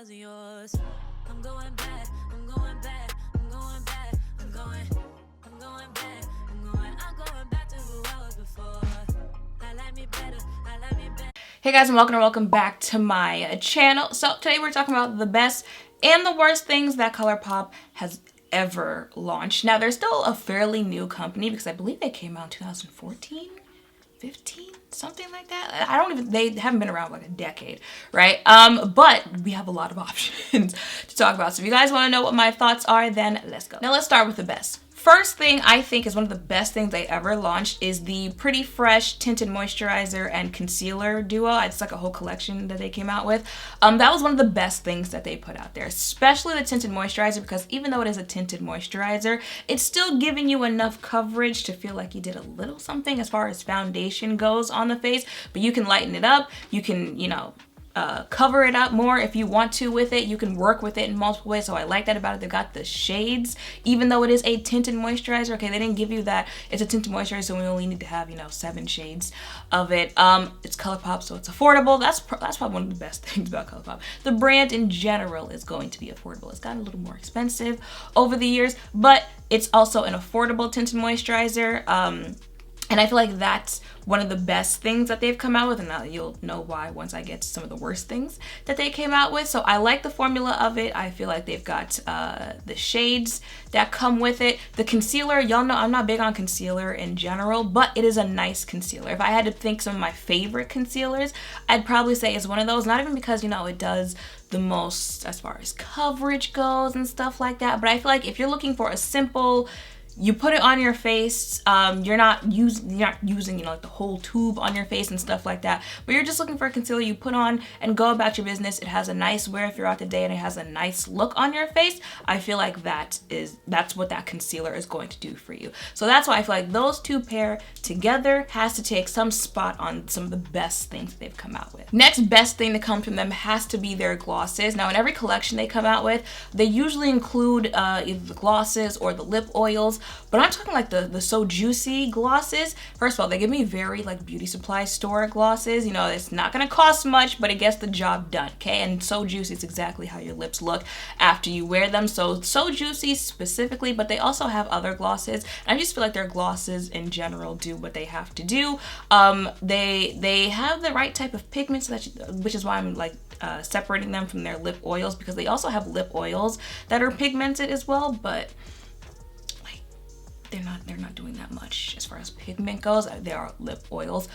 wasn't yours. I'm going back, I'm going back, I'm going back, I'm going back, I'm going back to who I was before. I like me better, I like me better. Hey guys, and welcome back to my channel. So today we're talking about the best and the worst things that Colourpop has ever launched. Now they're still a fairly new company because I believe they came out in 2014, 15, something like that. They haven't been around like a decade, right? But we have a lot of options to talk about. So if you guys want to know what my thoughts are, then let's go. Now let's start with the best. First thing I think is one of the best things they ever launched is the Pretty Fresh Tinted Moisturizer and Concealer Duo. It's like a whole collection that they came out with. That was one of the best things that they put out there, especially the Tinted Moisturizer, because even though it is a tinted moisturizer, it's still giving you enough coverage to feel like you did a little something as far as foundation goes on the face, but you can lighten it up. You can, cover it up more if you want to with it. You can work with it in multiple ways, so I like that about it. They've got the shades, even though it is a tinted moisturizer. Okay, they didn't give you that it's a tinted moisturizer, so we only need to have 7 shades of it. It's Colourpop, so it's affordable. That's probably one of the best things about Colourpop. The brand in general is going to be affordable. It's gotten a little more expensive over the years, but it's also an affordable tinted moisturizer. And I feel like that's one of the best things that they've come out with, and now you'll know why once I get to some of the worst things that they came out with. So I like the formula of it. I feel like they've got the shades that come with it. The concealer, y'all know I'm not big on concealer in general, but it is a nice concealer. If I had to think some of my favorite concealers, I'd probably say it's one of those, not even because, it does the most as far as coverage goes and stuff like that, but I feel like if you're looking for a simple, you put it on your face, you're not using like the whole tube on your face and stuff like that, but you're just looking for a concealer you put on and go about your business. It has a nice wear throughout the day and it has a nice look on your face. I feel like that's what that concealer is going to do for you. So that's why I feel like those two pair together has to take some spot on some of the best things they've come out with. Next best thing to come from them has to be their glosses. Now in every collection they come out with, they usually include either the glosses or the lip oils. But I'm talking like the So Juicy glosses. First of all, they give me very like beauty supply store glosses. It's not gonna cost much, but it gets the job done, okay? And So Juicy is exactly how your lips look after you wear them. So Juicy specifically, but they also have other glosses. And I just feel like their glosses in general do what they have to do. They have the right type of pigments, which is why I'm like separating them from their lip oils, because they also have lip oils that are pigmented as well, but they're not doing that much as far as pigment goes. They are lip oils.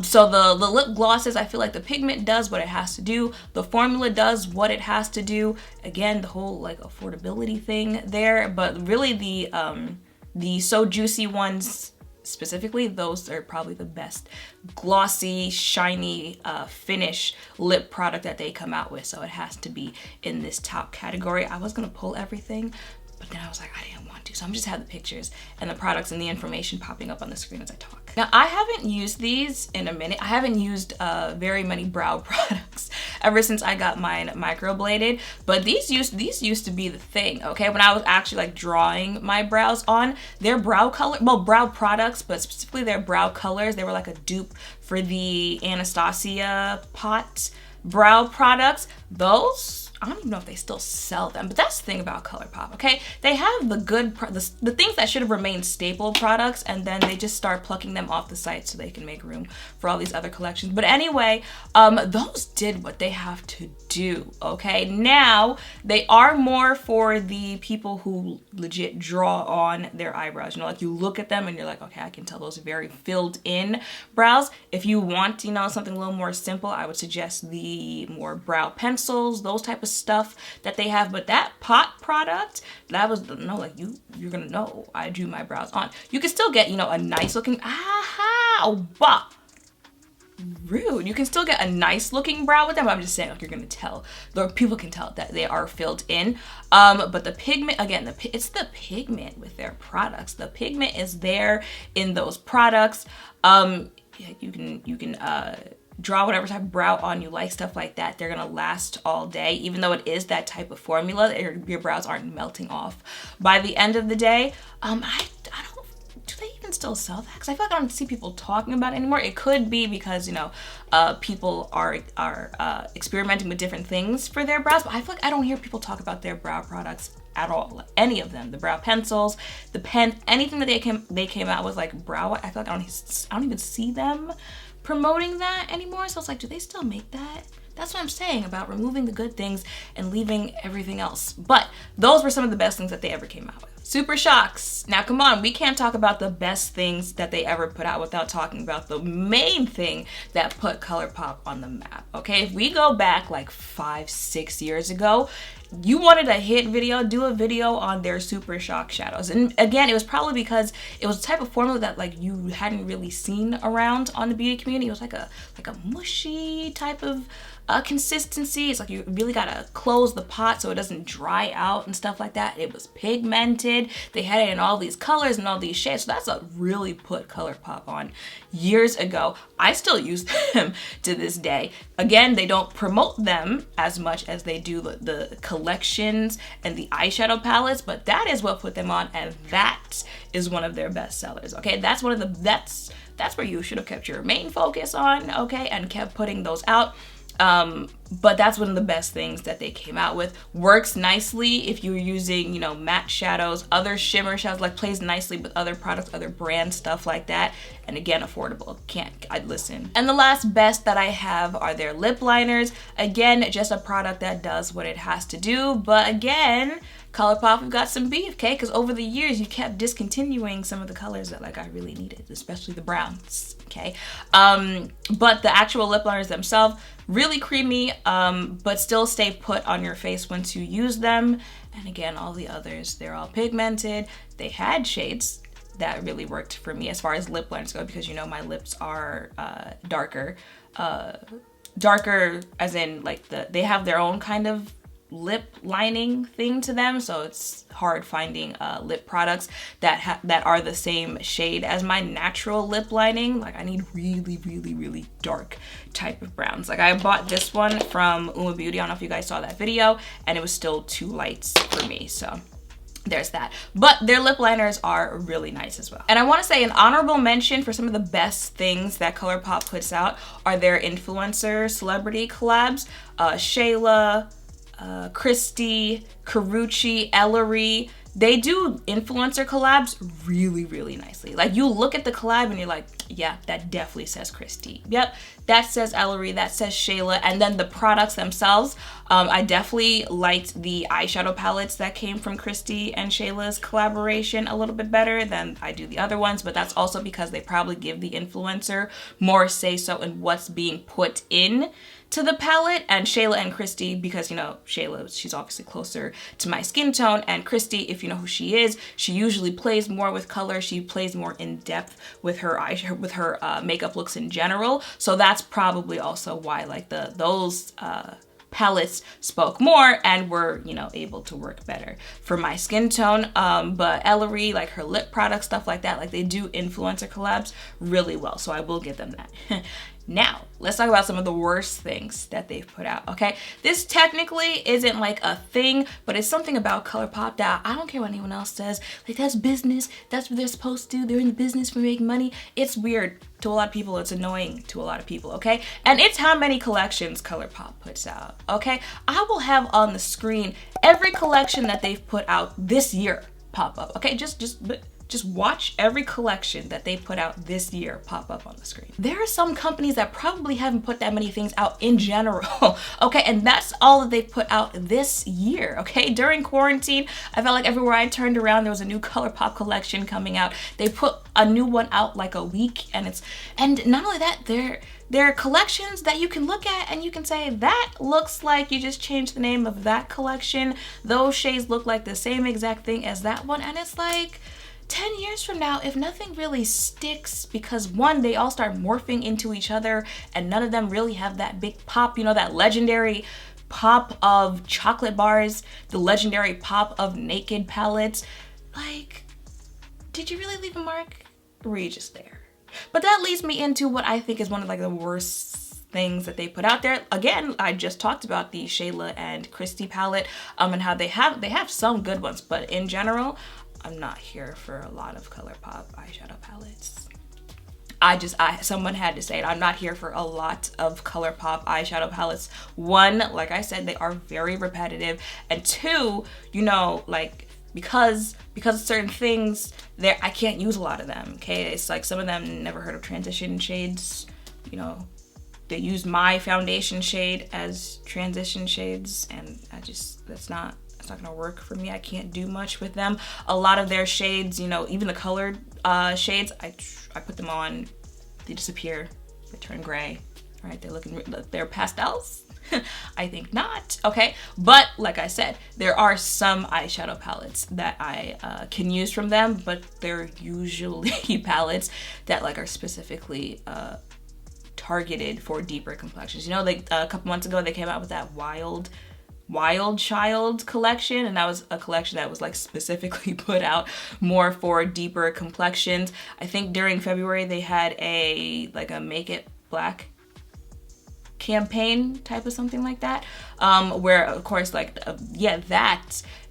So the lip glosses, I feel like the pigment does what it has to do. The formula does what it has to do. Again, the whole like affordability thing there, but really the So Juicy ones specifically, those are probably the best glossy, shiny finish lip product that they come out with. So it has to be in this top category. I was gonna pull everything, but then I was like, I didn't want to. So I'm just have the pictures and the products and the information popping up on the screen as I talk. Now, I haven't used these in a minute. I haven't used very many brow products ever since I got mine microbladed, but these used to be the thing, okay? When I was actually like drawing my brows on, their brow color, well, brow products, but specifically their brow colors, they were like a dupe for the Anastasia Pot brow products. Those, I don't even know if they still sell them, but that's the thing about Colourpop, okay? They have the good, the things that should have remained staple products, and then they just start plucking them off the site so they can make room for all these other collections. But anyway, those did what they have to do, okay? Now, they are more for the people who legit draw on their eyebrows. Like you look at them and you're like, okay, I can tell those are very filled in brows. If you want, something a little more simple, I would suggest the more brow pencils, those type of stuff that they have. But that pot product, that was you're gonna know I drew my brows on. You can still get a nice looking rude. You can still get a nice looking brow with them, but I'm just saying, like, you're gonna tell, people can tell that they are filled in. But the pigment, again, it's the pigment with their products. The pigment is there in those products. You can draw whatever type of brow on you like, stuff like that. They're gonna last all day, even though it is that type of formula. Your brows aren't melting off by the end of the day. Do they even even still sell that? Because I feel like I don't see people talking about it anymore. It could be because, you know, people are experimenting with different things for their brows, but I feel like I don't hear people talk about their brow products at all. Like, any of them, the brow pencils, the pen, anything that they came out with, like brow, I feel like I don't even see them promoting that anymore. So it's like, do they still make that? That's what I'm saying about removing the good things and leaving everything else. But those were some of the best things that they ever came out with. Super Shocks. Now come on, we can't talk about the best things that they ever put out without talking about the main thing that put Colourpop on the map, okay? If we go back like 5-6 years ago, you wanted a hit video, do a video on their Super Shock shadows. And again, it was probably because it was a type of formula that like you hadn't really seen around on the beauty community. It was like a mushy type of consistency. It's like you really gotta close the pot so it doesn't dry out and stuff like that. It was pigmented. They had it in all these colors and all these shades. So that's what really put Colourpop on years ago. I still use them to this day. Again, they don't promote them as much as they do the collections and the eyeshadow palettes, but that is what put them on, and that is one of their best sellers. Okay, that's that's where you should have kept your main focus on, okay, and kept putting those out. But that's one of the best things that they came out with. Works nicely if you're using, you know, matte shadows, other shimmer shadows, like plays nicely with other products, other brand stuff like that. And again, affordable. I'd listen. And the last best that I have are their lip liners. Again, just a product that does what it has to do. But again, Colourpop, we've got some beef, okay? Because over the years, you kept discontinuing some of the colors that like I really needed, especially the browns, okay? But the actual lip liners themselves, really creamy, but still stay put on your face once you use them. And again, all the others, they're all pigmented. They had shades that really worked for me as far as lip liners go, because you know my lips are darker as in like they have their own kind of lip lining thing to them, so it's hard finding lip products that are the same shade as my natural lip lining. Like I need really dark type of browns. Like I bought this one from Uma Beauty, I don't know if you guys saw that video, and it was still too light for me, so there's that. But their lip liners are really nice as well. And I want to say an honorable mention for some of the best things that Colourpop puts out are their influencer celebrity collabs. Shayla, Christy, Karrueche, Ellery. They do influencer collabs really nicely. Like you look at the collab and you're like, yeah, that definitely says Christy. Yep, that says Ellery, that says Shayla. And then the products themselves, I definitely liked the eyeshadow palettes that came from Christy and Shayla's collaboration a little bit better than I do the other ones, but that's also because they probably give the influencer more say-so in what's being put in to the palette. And Shayla and Christy, because you know Shayla, she's obviously closer to my skin tone, and Christy, if you know who she is, she usually plays more with color. She plays more in depth with her makeup looks in general. So that's probably also why like those palettes spoke more and were, you know, able to work better for my skin tone. But Ellery, like her lip product, stuff like that, like they do influencer collabs really well, so I will give them that. Now, let's talk about some of the worst things that they've put out, okay? This technically isn't like a thing, but it's something about Colourpop that I don't care what anyone else says. Like, that's business. That's what they're supposed to do. They're in the business for making money. It's weird to a lot of people. It's annoying to a lot of people, okay? And it's how many collections Colourpop puts out, okay? I will have on the screen every collection that they've put out this year pop up, okay? Just watch every collection that they put out this year pop up on the screen. There are some companies that probably haven't put that many things out in general, okay? And that's all that they put out this year, okay? During quarantine, I felt like everywhere I turned around, there was a new Colourpop collection coming out. They put a new one out like a week, and not only that, there are collections that you can look at and you can say, that looks like you just changed the name of that collection. Those shades look like the same exact thing as that one, and it's like, 10 years from now, if nothing really sticks, because one, they all start morphing into each other and none of them really have that big pop, you know, that legendary pop of chocolate bars, the legendary pop of naked palettes. Like, did you really leave a mark? Or were you just there? But that leads me into what I think is one of like the worst things that they put out there. Again, I just talked about the Shayla and Christy palette, and how they have some good ones, but in general, I'm not here for a lot of Colourpop eyeshadow palettes. Someone had to say it. I'm not here for a lot of Colourpop eyeshadow palettes. One, like I said, they are very repetitive. And two, you know, like, because of certain things, I can't use a lot of them, okay? It's like some of them never heard of transition shades, you know. They use my foundation shade as transition shades, and that's not gonna work for me. I can't do much with them. A lot of their shades, you know, even the colored shades, I put them on, they disappear, they turn gray, right? They're pastels. I think not, okay? But like I said, there are some eyeshadow palettes that I can use from them, but they're usually palettes that like are specifically targeted for deeper complexions. You know, like a couple months ago, they came out with that Wild Child collection, and that was a collection that was like specifically put out more for deeper complexions. I think during February they had a Make It Black campaign type of something like that, where of course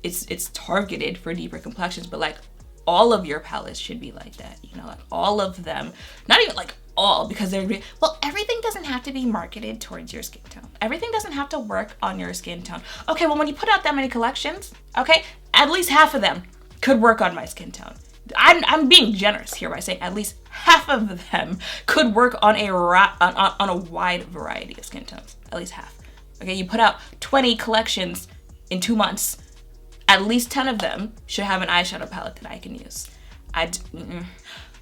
it's targeted for deeper complexions, but like all of your palettes should be like that, you know, like all of them, not even like all, because everything doesn't have to be marketed towards your skin tone. Everything doesn't have to work on your skin tone. Okay, well, when you put out that many collections, okay, at least half of them could work on my skin tone. I'm being generous here by saying at least half of them could work on a wide variety of skin tones. At least half. Okay, you put out 20 collections in 2 months. At least 10 of them should have an eyeshadow palette that I can use.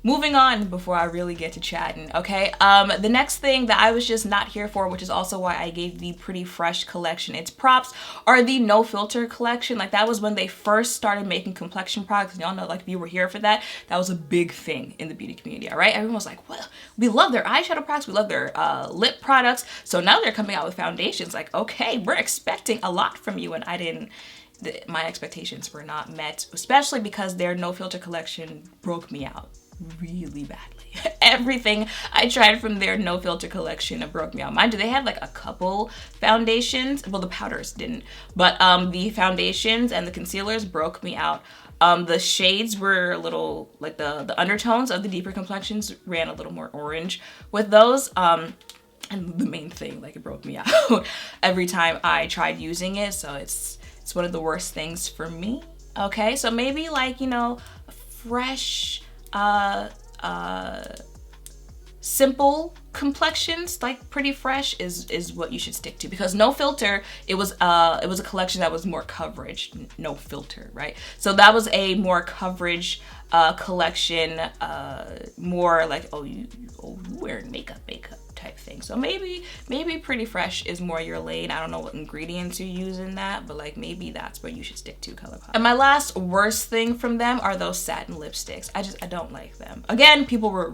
Moving on before I really get to chatting, okay? The next thing that I was just not here for, which is also why I gave the Pretty Fresh collection its props, are the No Filter collection. Like, that was when they first started making complexion products. Y'all know, like, if you were here for that, that was a big thing in the beauty community, all right? Everyone was like, well, we love their eyeshadow products, we love their lip products. So now they're coming out with foundations. Like, okay, we're expecting a lot from you, and my expectations were not met, especially because their No Filter collection broke me out really badly. Everything I tried from their No Filter collection broke me out. Mind you, they had like a couple foundations. Well, the powders didn't, but the foundations and the concealers broke me out. The shades were a little, like the undertones of the deeper complexions ran a little more orange with those. And the main thing, like, it broke me out every time I tried using it. So it's one of the worst things for me. Okay, so maybe like, you know, fresh, simple complexions, like Pretty Fresh is what you should stick to, because No Filter, it was a collection that was more coverage. No Filter, right? So that was a more coverage collection, more like, oh, you wearing makeup type thing. So maybe Pretty Fresh is more your lane. I don't know what ingredients you use in that, but like maybe that's where you should stick to, Colourpop. And my last worst thing from them are those satin lipsticks. I don't like them. Again, people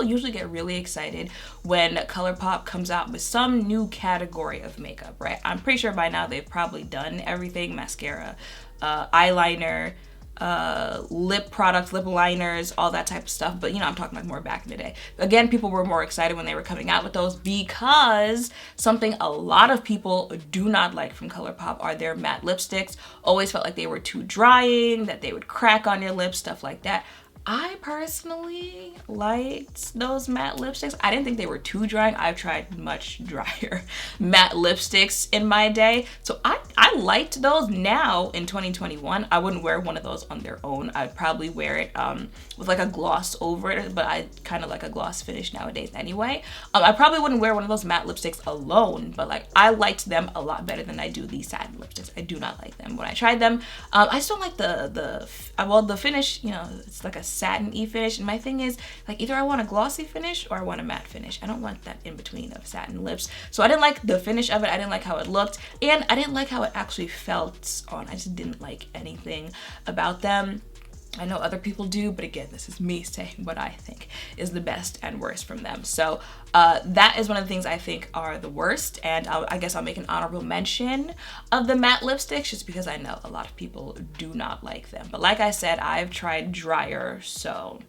usually get really excited when Colourpop comes out with some new category of makeup, right? I'm pretty sure by now they've probably done everything: mascara, eyeliner, lip products, lip liners, all that type of stuff. But you know, I'm talking like more back in the day. Again, people were more excited when they were coming out with those, because something a lot of people do not like from Colourpop are their matte lipsticks. Always felt like they were too drying, that they would crack on your lips, stuff like that. I personally liked those matte lipsticks. I didn't think they were too drying. I've tried much drier matte lipsticks in my day. So I liked those. Now in 2021, I wouldn't wear one of those on their own. I'd probably wear it with like a gloss over it, but I kind of like a gloss finish nowadays anyway. I probably wouldn't wear one of those matte lipsticks alone, but like I liked them a lot better than I do these satin lipsticks. I do not like them. When I tried them, I just don't like the finish, you know, it's like a satin-y finish, and my thing is, like, either I want a glossy finish or I want a matte finish. I don't want that in between of satin lips. So I didn't like the finish of it. I didn't like how it looked, and I didn't like how it actually felt on. I just didn't like anything about them. I know other people do, but again, this is me saying what I think is the best and worst from them. So that is one of the things I think are the worst, and I guess I'll make an honorable mention of the matte lipsticks just because I know a lot of people do not like them. But like I said, I've tried drier, so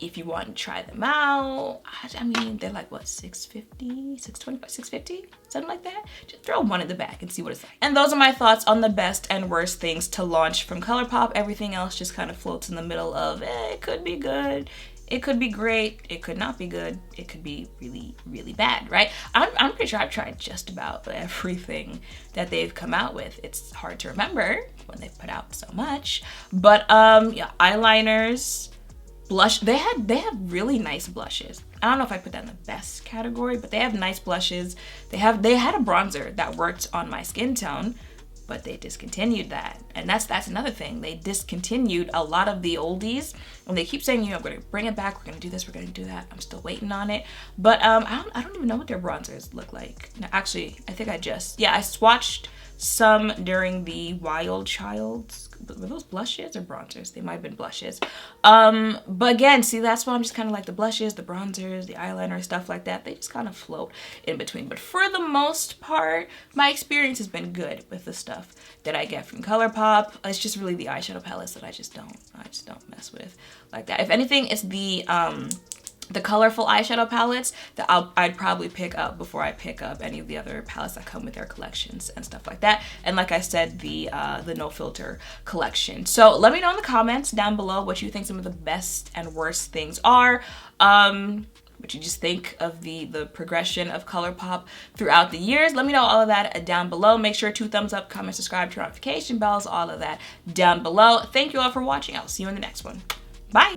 if you want to try them out, I mean, they're like, what, $6.50, $6.25, $6.50, something like that. Just throw one in the back and see what it's like. And those are my thoughts on the best and worst things to launch from Colourpop. Everything else just kind of floats in the middle of, it could be good, it could be great, it could not be good, it could be really, really bad, right? I'm pretty sure I've tried just about everything that they've come out with. It's hard to remember when they've put out so much, but yeah, eyeliners, blush, they have really nice blushes. I don't know if I put that in the best category, but they have nice blushes. They had a bronzer that worked on my skin tone, but they discontinued that. And that's another thing. They discontinued a lot of the oldies, and they keep saying, you know, we're gonna bring it back, we're gonna do this, we're gonna do that. I'm still waiting on it. But I don't even know what their bronzers look like. No, actually, I think I swatched some during the Wild Child's, were those blushes or bronzers? They might have been blushes. But again, see, that's why I'm just kind of like the blushes, the bronzers, the eyeliner, stuff like that. They just kind of float in between. But for the most part, my experience has been good with the stuff that I get from Colourpop. It's just really the eyeshadow palettes that I just don't mess with like that. If anything, it's the colorful eyeshadow palettes that I'd probably pick up before I pick up any of the other palettes that come with their collections and stuff like that. And like I said, the no filter collection. So let me know in the comments down below what you think some of the best and worst things are. What you just think of the progression of Colourpop throughout the years. Let me know all of that down below. Make sure to thumbs up, comment, subscribe, turn on notification bells, all of that down below. Thank you all for watching. I'll see you in the next one. Bye.